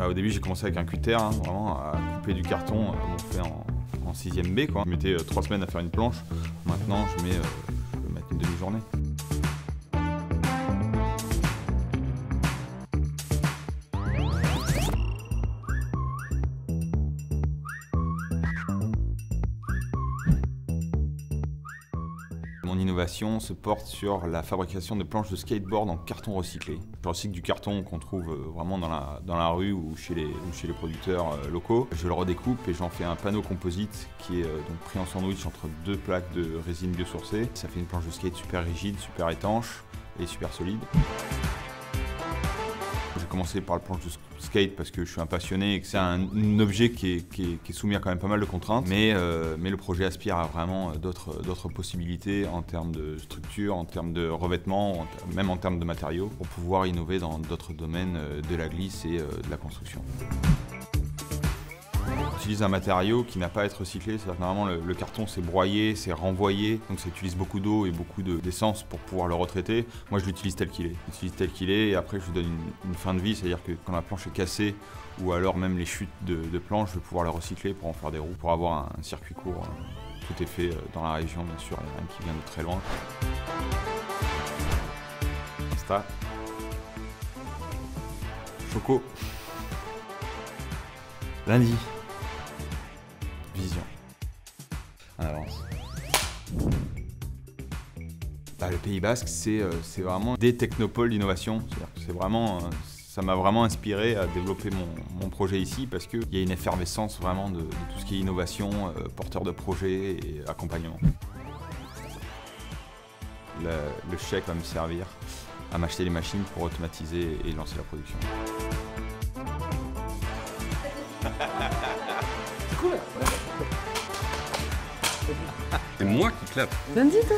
Au début, j'ai commencé avec un cutter, hein, vraiment à couper du carton, on fait en 6ème B, quoi. Je mettais 3 semaines à faire une planche. Maintenant, je peux mettre une demi-journée. Mon innovation se porte sur la fabrication de planches de skateboard en carton recyclé. Je recycle du carton qu'on trouve vraiment dans la rue ou chez les producteurs locaux. Je le redécoupe et j'en fais un panneau composite qui est donc pris en sandwich entre 2 plaques de résine biosourcée. Ça fait une planche de skate super rigide, super étanche et super solide. J'ai commencé par la planche de skate parce que je suis un passionné et que c'est un objet qui est soumis à quand même pas mal de contraintes. Mais le projet aspire à vraiment d'autres possibilités en termes de structure, en termes de revêtement, même en termes de matériaux, pour pouvoir innover dans d'autres domaines de la glisse et de la construction. J'utilise un matériau qui n'a pas à être recyclé, c'est-à-dire que normalement le carton c'est broyé, c'est renvoyé, donc ça utilise beaucoup d'eau et beaucoup d'essence pour pouvoir le retraiter. Moi je l'utilise tel qu'il est. Je l'utilise tel qu'il est et après je lui donne une fin de vie, c'est-à-dire que quand la planche est cassée ou alors même les chutes de planche, je vais pouvoir la recycler pour en faire des roues, pour avoir un circuit court. Tout est fait dans la région bien sûr, il n'y a rien qui vient de très loin. Insta. Choco. Lundi. Vision. En avance. Le Pays Basque, c'est vraiment des technopoles d'innovation. Ça m'a vraiment inspiré à développer mon projet ici parce qu'il y a une effervescence vraiment de tout ce qui est innovation, porteur de projet et accompagnement. Le chèque va me servir à m'acheter les machines pour automatiser et lancer la production. C'est cool. C'est moi qui clappe. Lundi, toi?